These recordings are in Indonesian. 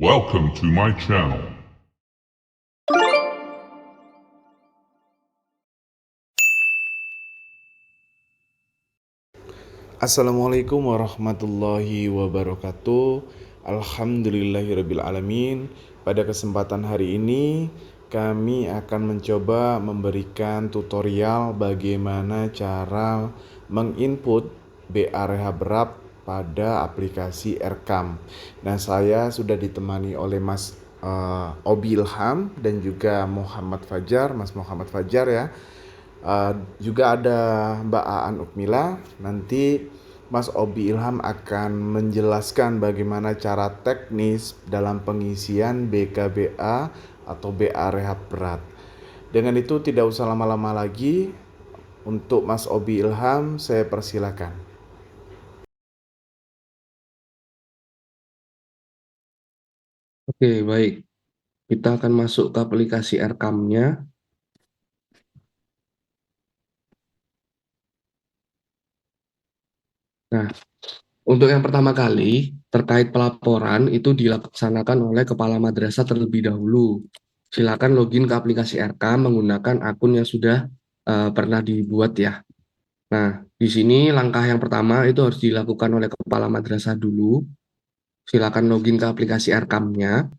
Welcome to my channel. Assalamualaikum warahmatullahi wabarakatuh. Alhamdulillahirrabbilalamin. Pada kesempatan hari ini kami akan mencoba memberikan tutorial bagaimana cara menginput BA Rehab Berat pada aplikasi Erekam. Nah, saya sudah ditemani oleh Mas Obi Ilham dan juga Muhammad Fajar, Mas Muhammad Fajar ya. Juga ada Mbak Aan Ukmila. Nanti Mas Obi Ilham akan menjelaskan bagaimana cara teknis dalam pengisian BKBA atau BA Rehab Berat. Dengan itu tidak usah lama-lama lagi. Untuk Mas Obi Ilham saya persilakan. Oke, baik. Kita akan masuk ke aplikasi Erekamnya. Nah, untuk yang pertama kali, terkait pelaporan itu dilaksanakan oleh kepala madrasah terlebih dahulu. Silakan login ke aplikasi Erekam menggunakan akun yang sudah pernah dibuat ya. Nah, di sini langkah yang pertama itu harus dilakukan oleh kepala madrasah dulu. Silakan login ke aplikasi Erekamnya.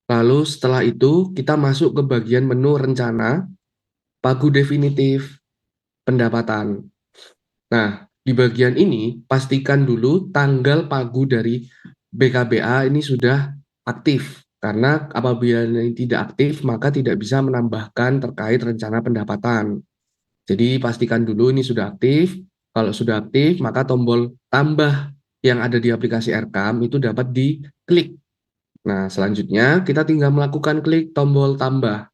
Lalu setelah itu kita masuk ke bagian menu rencana, pagu definitif, pendapatan. Nah, di bagian ini pastikan dulu tanggal pagu dari BKBA ini sudah aktif. Karena apabila ini tidak aktif, maka tidak bisa menambahkan terkait rencana pendapatan. Jadi pastikan dulu ini sudah aktif. Kalau sudah aktif, maka tombol tambah yang ada di aplikasi Erekam itu dapat diklik. Nah, selanjutnya kita tinggal melakukan klik tombol tambah.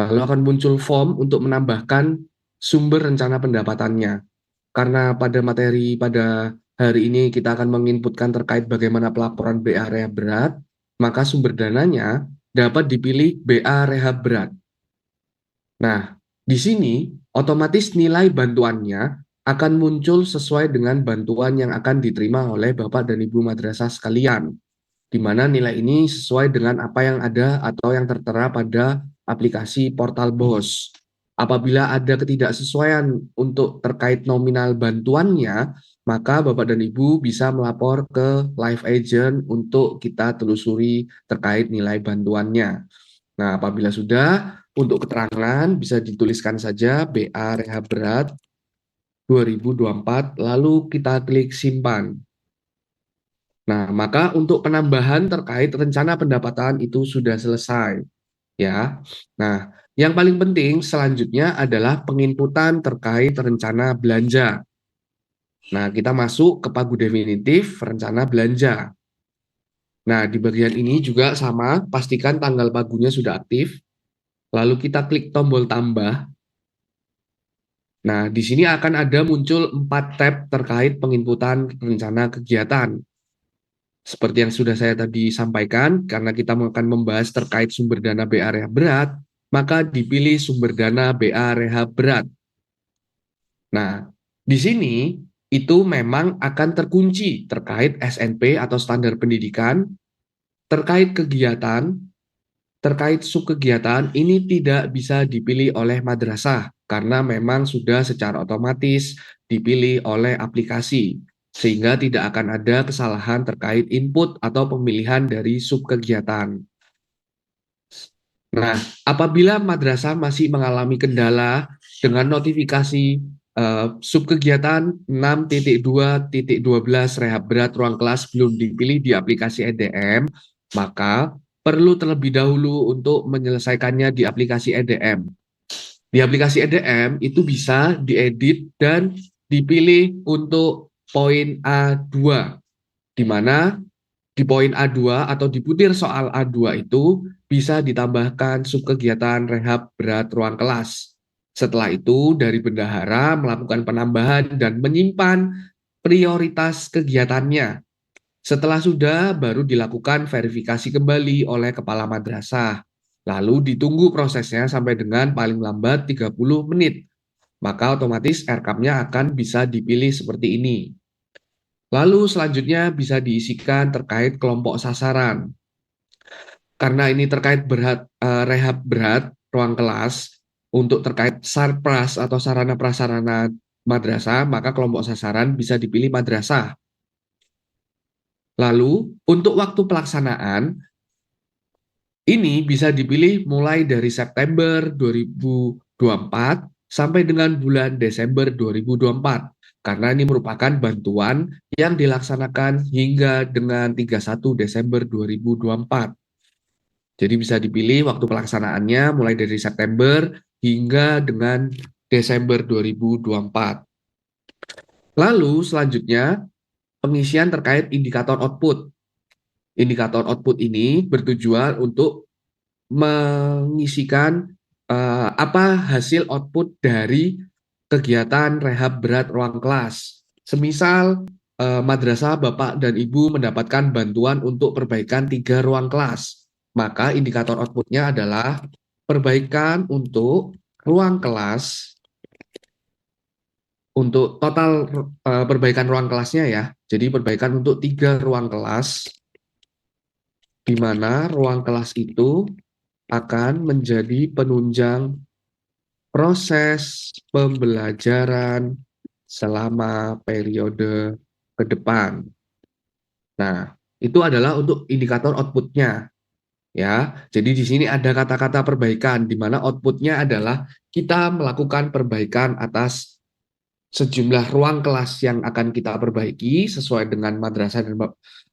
Lalu akan muncul form untuk menambahkan sumber rencana pendapatannya. Karena pada materi pada hari ini kita akan menginputkan terkait bagaimana pelaporan BA Rehab Berat, maka sumber dananya dapat dipilih BA Rehab Berat. Nah, di sini otomatis nilai bantuannya akan muncul sesuai dengan bantuan yang akan diterima oleh Bapak dan Ibu madrasah sekalian, di mana nilai ini sesuai dengan apa yang ada atau yang tertera pada aplikasi portal BOS. Apabila ada ketidaksesuaian untuk terkait nominal bantuannya, maka Bapak dan Ibu bisa melapor ke Live Agent untuk kita telusuri terkait nilai bantuannya. Nah, apabila sudah, untuk keterangan bisa dituliskan saja BA Rehab Berat 2024, lalu kita klik simpan. Nah, maka untuk penambahan terkait rencana pendapatan itu sudah selesai, ya. Nah, yang paling penting selanjutnya adalah penginputan terkait rencana belanja. Nah, kita masuk ke pagu definitif rencana belanja. Nah, di bagian ini juga sama, pastikan tanggal pagunya sudah aktif. Lalu kita klik tombol tambah. Nah, di sini akan ada muncul 4 tab terkait penginputan rencana kegiatan. Seperti yang sudah saya tadi sampaikan, karena kita akan membahas terkait sumber dana BA Rehab Berat, maka dipilih sumber dana BA Rehab Berat. Nah, di sini itu memang akan terkunci terkait SNP atau standar pendidikan, terkait kegiatan, terkait subkegiatan ini tidak bisa dipilih oleh madrasah karena memang sudah secara otomatis dipilih oleh aplikasi, sehingga tidak akan ada kesalahan terkait input atau pemilihan dari subkegiatan. Nah, apabila madrasah masih mengalami kendala dengan notifikasi subkegiatan 6.2.12 Rehab Berat ruang kelas belum dipilih di aplikasi EDM, maka perlu terlebih dahulu untuk menyelesaikannya di aplikasi EDM. Di aplikasi EDM itu bisa diedit dan dipilih untuk poin A2, di mana di poin A2 atau di butir soal A2 itu bisa ditambahkan subkegiatan rehab berat ruang kelas. Setelah itu dari bendahara melakukan penambahan dan menyimpan prioritas kegiatannya. Setelah sudah baru dilakukan verifikasi kembali oleh kepala madrasah. Lalu ditunggu prosesnya sampai dengan paling lambat 30 menit. Maka otomatis RCAP-nya akan bisa dipilih seperti ini. Lalu selanjutnya bisa diisikan terkait kelompok sasaran. Karena ini terkait rehab berat ruang kelas untuk terkait sarpras atau sarana prasarana madrasah, maka kelompok sasaran bisa dipilih madrasah. Lalu untuk waktu pelaksanaan ini bisa dipilih mulai dari September 2024 sampai dengan bulan Desember 2024 karena ini merupakan bantuan yang dilaksanakan hingga dengan 31 Desember 2024. Jadi bisa dipilih waktu pelaksanaannya mulai dari September hingga dengan Desember 2024. Lalu selanjutnya pengisian terkait indikator output. Indikator output ini bertujuan untuk mengisikan apa hasil output dari kegiatan rehab berat ruang kelas. Semisal madrasah Bapak dan Ibu mendapatkan bantuan untuk perbaikan 3 ruang kelas. Maka indikator outputnya adalah perbaikan untuk ruang kelas, untuk total perbaikan ruang kelasnya ya. Jadi perbaikan untuk 3 ruang kelas, di mana ruang kelas itu akan menjadi penunjang proses pembelajaran selama periode ke depan. Nah, itu adalah untuk indikator outputnya. Ya, jadi di sini ada kata-kata perbaikan di mana outputnya adalah kita melakukan perbaikan atas sejumlah ruang kelas yang akan kita perbaiki sesuai dengan madrasah dan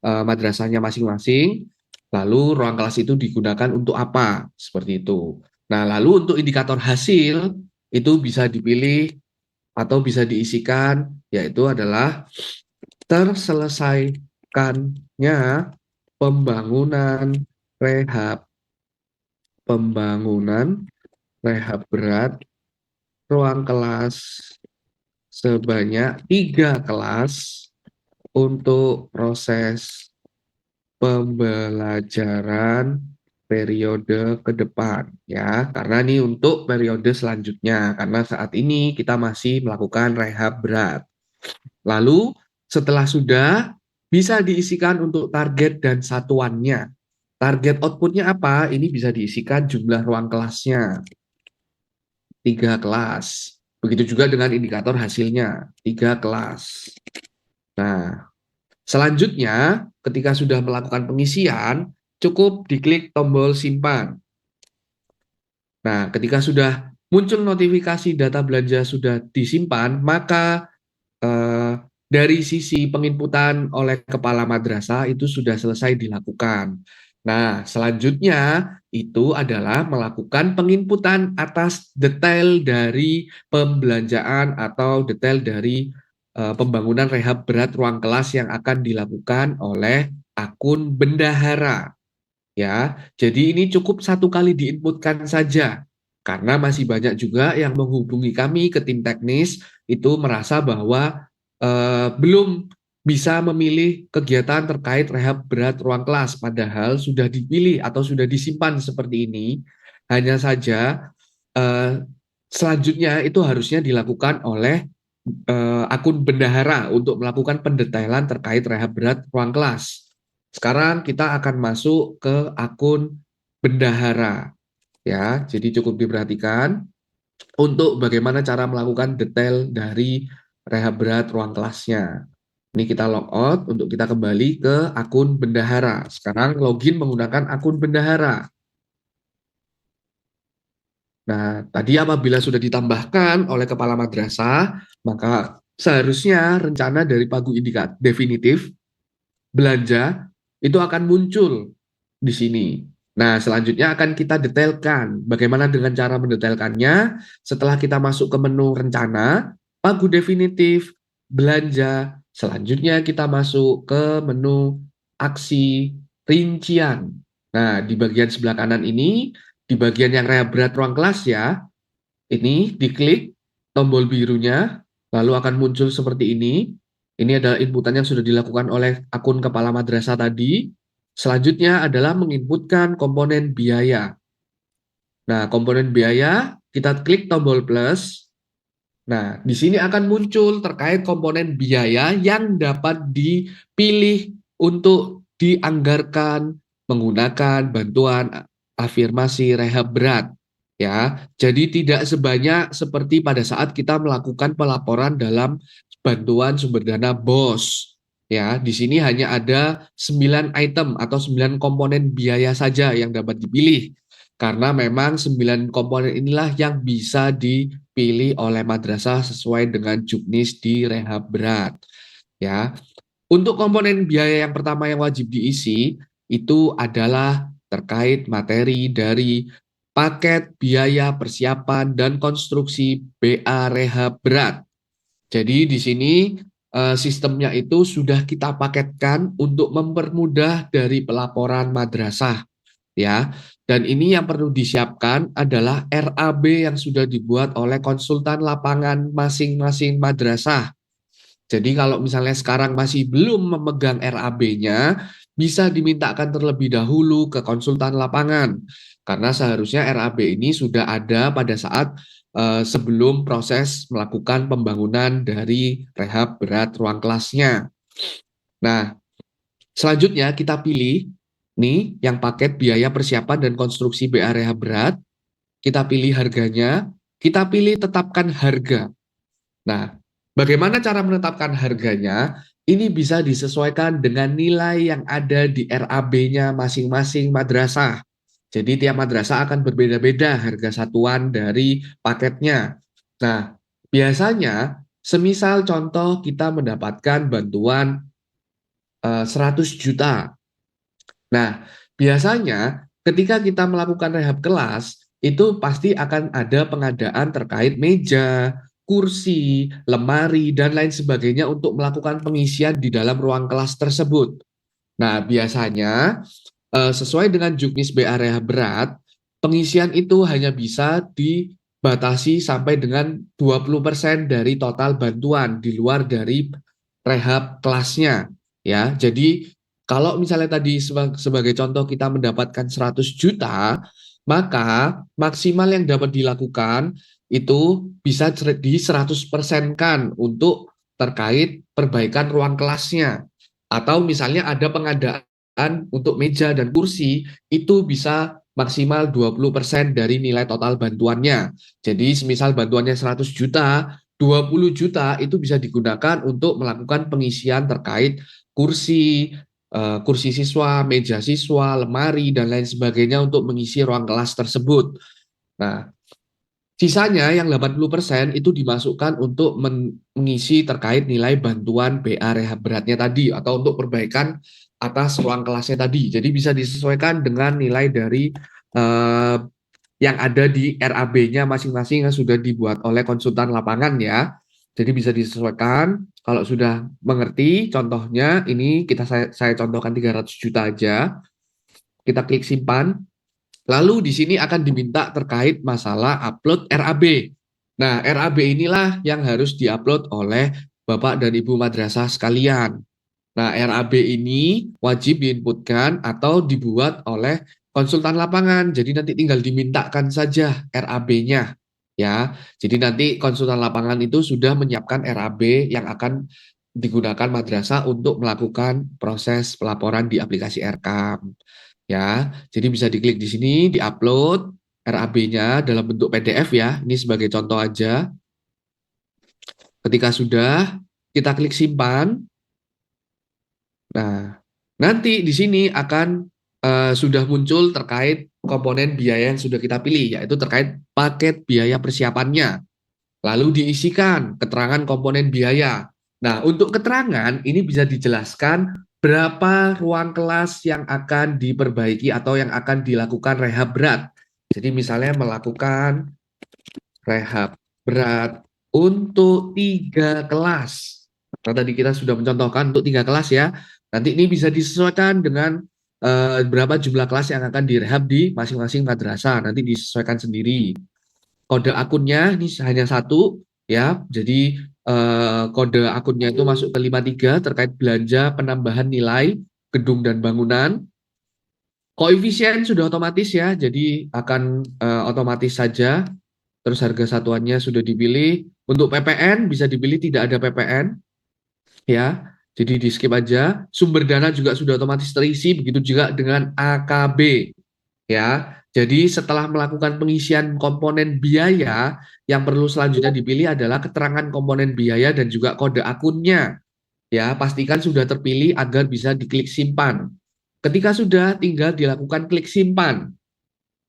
madrasahnya masing-masing. Lalu ruang kelas itu digunakan untuk apa? Seperti itu. Nah, lalu untuk indikator hasil itu bisa dipilih atau bisa diisikan, yaitu adalah terselesaikannya pembangunan rehab berat ruang kelas sebanyak 3 kelas untuk proses pembelajaran periode ke depan ya, karena ini untuk periode selanjutnya karena saat ini kita masih melakukan rehab berat. Lalu setelah sudah bisa diisikan untuk target dan satuannya. Target outputnya apa? Ini bisa diisikan jumlah ruang kelasnya. 3 kelas. Begitu juga dengan indikator hasilnya. 3 kelas. Nah, selanjutnya ketika sudah melakukan pengisian, cukup diklik tombol simpan. Nah, ketika sudah muncul notifikasi data belanja sudah disimpan, maka dari sisi penginputan oleh kepala madrasah itu sudah selesai dilakukan. Nah, selanjutnya itu adalah melakukan penginputan atas detail dari pembelanjaan atau detail dari pembangunan rehab berat ruang kelas yang akan dilakukan oleh akun bendahara. Ya, jadi ini cukup 1 kali diinputkan saja. Karena masih banyak juga yang menghubungi kami ke tim teknis itu merasa bahwa belum bisa memilih kegiatan terkait rehab berat ruang kelas, padahal sudah dipilih atau sudah disimpan seperti ini. Hanya saja selanjutnya itu harusnya dilakukan oleh akun bendahara untuk melakukan pendetailan terkait rehab berat ruang kelas. Sekarang kita akan masuk ke akun bendahara. Ya, jadi cukup diperhatikan untuk bagaimana cara melakukan detail dari rehab berat ruang kelasnya. Ini kita log out untuk kita kembali ke akun bendahara. Sekarang login menggunakan akun bendahara. Nah, tadi apabila sudah ditambahkan oleh kepala madrasah, maka seharusnya rencana dari pagu indikat definitif belanja itu akan muncul di sini. Nah, selanjutnya akan kita detailkan. Bagaimana dengan cara mendetailkannya? Setelah kita masuk ke menu rencana, pagu definitif, belanja. Selanjutnya kita masuk ke menu aksi rincian. Nah, di bagian sebelah kanan ini, di bagian yang rehab berat ruang kelas ya, ini diklik tombol birunya, lalu akan muncul seperti ini. Ini adalah inputan yang sudah dilakukan oleh akun kepala madrasah tadi. Selanjutnya adalah menginputkan komponen biaya. Nah, komponen biaya, kita klik tombol plus. Nah, di sini akan muncul terkait komponen biaya yang dapat dipilih untuk dianggarkan menggunakan bantuan afirmasi rehab berat. Ya, jadi tidak sebanyak seperti pada saat kita melakukan pelaporan dalam bantuan sumber dana BOS. Ya, di sini hanya ada 9 item atau 9 komponen biaya saja yang dapat dipilih. Karena memang 9 komponen inilah yang bisa dipilih oleh madrasah sesuai dengan juknis di rehab berat. Ya, untuk komponen biaya yang pertama yang wajib diisi itu adalah terkait materi dari paket biaya persiapan dan konstruksi BA rehab berat. Jadi di sini sistemnya itu sudah kita paketkan untuk mempermudah dari pelaporan madrasah, ya. Dan ini yang perlu disiapkan adalah RAB yang sudah dibuat oleh konsultan lapangan masing-masing madrasah. Jadi kalau misalnya sekarang masih belum memegang RAB-nya, bisa dimintakan terlebih dahulu ke konsultan lapangan. Karena seharusnya RAB ini sudah ada pada saat sebelum proses melakukan pembangunan dari rehab berat ruang kelasnya. Nah, selanjutnya kita pilih nih yang paket biaya persiapan dan konstruksi BA rehab berat. Kita pilih harganya, kita pilih tetapkan harga. Nah, bagaimana cara menetapkan harganya? Ini bisa disesuaikan dengan nilai yang ada di RAB-nya masing-masing madrasah. Jadi tiap madrasah akan berbeda-beda harga satuan dari paketnya. Nah, biasanya semisal contoh kita mendapatkan bantuan 100 juta. Nah, biasanya ketika kita melakukan rehab kelas, itu pasti akan ada pengadaan terkait meja, kursi, lemari, dan lain sebagainya untuk melakukan pengisian di dalam ruang kelas tersebut. Nah, biasanya sesuai dengan juknis BA Rehab berat, pengisian itu hanya bisa dibatasi sampai dengan 20% dari total bantuan di luar dari rehab kelasnya. Ya, jadi kalau misalnya tadi sebagai contoh kita mendapatkan 100 juta, maka maksimal yang dapat dilakukan itu bisa di 100%-kan untuk terkait perbaikan ruang kelasnya. Atau misalnya ada pengadaan untuk meja dan kursi, itu bisa maksimal 20% dari nilai total bantuannya. Jadi semisal bantuannya 100 juta, 20 juta itu bisa digunakan untuk melakukan pengisian terkait kursi, kursi siswa, meja siswa, lemari, dan lain sebagainya untuk mengisi ruang kelas tersebut. Nah, sisanya yang 80% itu dimasukkan untuk mengisi terkait nilai bantuan BA rehab beratnya tadi atau untuk perbaikan atas ruang kelasnya tadi. Jadi bisa disesuaikan dengan nilai dari eh, yang ada di RAB-nya masing-masing yang sudah dibuat oleh konsultan lapangan ya. Jadi bisa disesuaikan. Kalau sudah mengerti contohnya ini saya contohkan 300 juta aja. Kita klik simpan. Lalu di sini akan diminta terkait masalah upload RAB. Nah, RAB inilah yang harus diupload oleh Bapak dan Ibu madrasah sekalian. Nah, RAB ini wajib diinputkan atau dibuat oleh konsultan lapangan. Jadi nanti tinggal dimintakan saja RAB-nya. Ya, jadi nanti konsultan lapangan itu sudah menyiapkan RAB yang akan digunakan madrasah untuk melakukan proses pelaporan di aplikasi RKAM. Ya, jadi bisa diklik di sini, diupload RAB-nya dalam bentuk PDF ya. Ini sebagai contoh aja. Ketika sudah, kita klik simpan. Nah, nanti di sini akan sudah muncul terkait komponen biaya yang sudah kita pilih, yaitu terkait paket biaya persiapannya. Lalu diisikan keterangan komponen biaya. Nah, untuk keterangan ini bisa dijelaskan berapa ruang kelas yang akan diperbaiki atau yang akan dilakukan rehab berat. Jadi misalnya melakukan rehab berat untuk 3 kelas. Nah, tadi kita sudah mencontohkan untuk 3 kelas ya. Nanti ini bisa disesuaikan dengan berapa jumlah kelas yang akan direhab di masing-masing madrasah. Nanti disesuaikan sendiri. Kode akunnya ini hanya satu ya. Jadi kode akunnya itu masuk ke 53 terkait belanja penambahan nilai gedung dan bangunan. Koefisien sudah otomatis ya, jadi akan otomatis saja. Terus harga satuannya sudah dipilih. Untuk PPN bisa dipilih tidak ada PPN ya. Jadi di skip aja. Sumber dana juga sudah otomatis terisi, begitu juga dengan AKB ya. Jadi setelah melakukan pengisian komponen biaya, yang perlu selanjutnya dipilih adalah keterangan komponen biaya dan juga kode akunnya. Ya, pastikan sudah terpilih agar bisa diklik simpan. Ketika sudah, tinggal dilakukan klik simpan.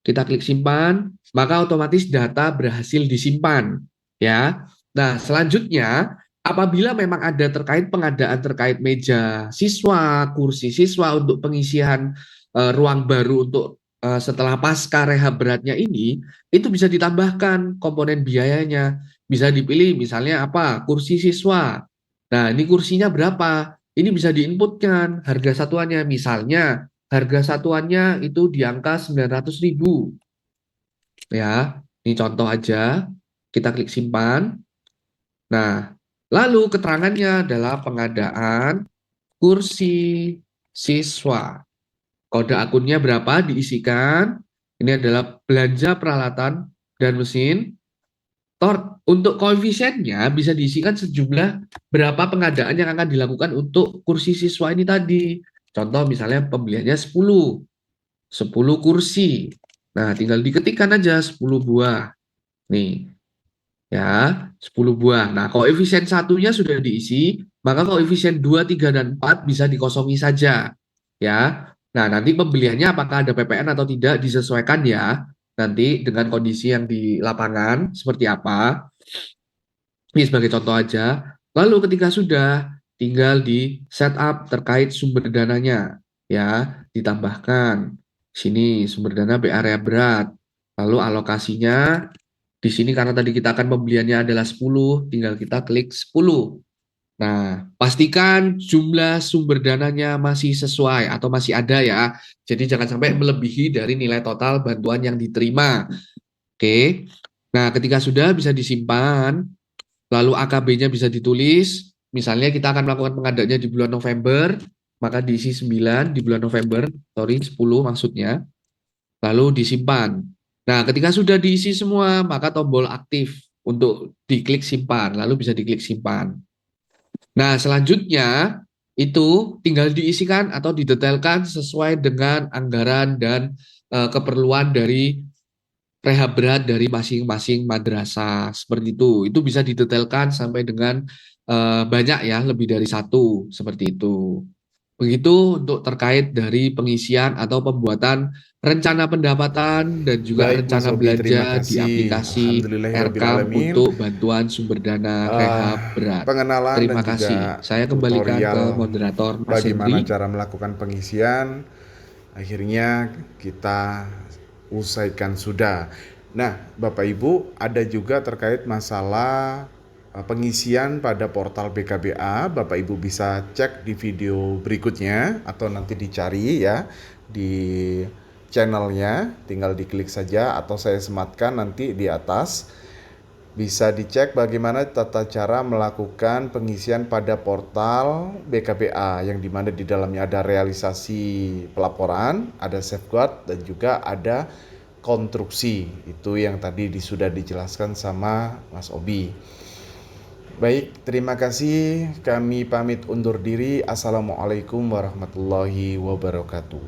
Kita klik simpan, maka otomatis data berhasil disimpan. Ya. Nah, selanjutnya, apabila memang ada pengadaan terkait meja siswa, kursi siswa untuk pengisian ruang baru untuk setelah pasca rehab beratnya ini, itu bisa ditambahkan komponen biayanya. Bisa dipilih misalnya apa? Kursi siswa. Nah, ini kursinya berapa? Ini bisa diinputkan harga satuannya. Misalnya, harga satuannya itu di angka 900.000. Ya, ini contoh aja. Kita klik simpan. Nah, lalu keterangannya adalah pengadaan kursi siswa. Kode akunnya berapa diisikan. Ini adalah belanja peralatan dan mesin. Untuk koefisiennya bisa diisikan sejumlah berapa pengadaan yang akan dilakukan untuk kursi siswa ini tadi. Contoh misalnya pembeliannya 10 kursi. Nah, tinggal diketikkan aja 10 buah. Nih, ya, 10 buah. Nah, koefisien satunya sudah diisi, maka koefisien 2, 3, dan 4 bisa dikosongi saja. Ya. Nah, nanti pembeliannya apakah ada PPN atau tidak disesuaikan ya. Nanti dengan kondisi yang di lapangan seperti apa. Ini sebagai contoh aja. Lalu ketika sudah, tinggal di setup terkait sumber dananya. Ya, ditambahkan. Sini sumber dana B area berat. Lalu alokasinya di sini karena tadi kita akan pembeliannya adalah 10, tinggal kita klik 10. Nah, pastikan jumlah sumber dananya masih sesuai atau masih ada ya. Jadi jangan sampai melebihi dari nilai total bantuan yang diterima. Oke. Nah, ketika sudah bisa disimpan, lalu AKB-nya bisa ditulis. Misalnya kita akan melakukan pengadaannya di bulan November, maka diisi 9 di bulan November, 10 maksudnya. Lalu disimpan. Nah, ketika sudah diisi semua, maka tombol aktif untuk diklik simpan, lalu bisa diklik simpan. Nah, selanjutnya itu tinggal diisikan atau didetailkan sesuai dengan anggaran dan keperluan dari rehab berat dari masing-masing madrasah. Seperti itu. Itu bisa didetailkan sampai dengan banyak ya, lebih dari satu seperti itu. Begitu untuk terkait dari pengisian atau pembuatan rencana pendapatan dan juga Baik Mas rencana Obi, terima belanja di kasih. aplikasi Aircam Alhamdulillahirrabbilalamin. untuk bantuan sumber dana Eh, rehab berat. Pengenalan dan Terima kasih. juga Saya kembalikan ke tutorial moderator Mas bagaimana Henry. cara melakukan pengisian akhirnya kita usaikan sudah. Nah, Bapak Ibu, ada juga terkait masalah pengisian pada portal BKBA. Bapak Ibu bisa cek di video berikutnya atau nanti dicari ya di channelnya, tinggal diklik saja atau saya sematkan nanti di atas. Bisa dicek bagaimana tata cara melakukan pengisian pada portal BKBA yang dimana di dalamnya ada realisasi pelaporan, ada safeguard dan juga ada konstruksi. Itu yang tadi sudah dijelaskan sama Mas Obi. Baik, terima kasih. Kami pamit undur diri. Assalamualaikum warahmatullahi wabarakatuh.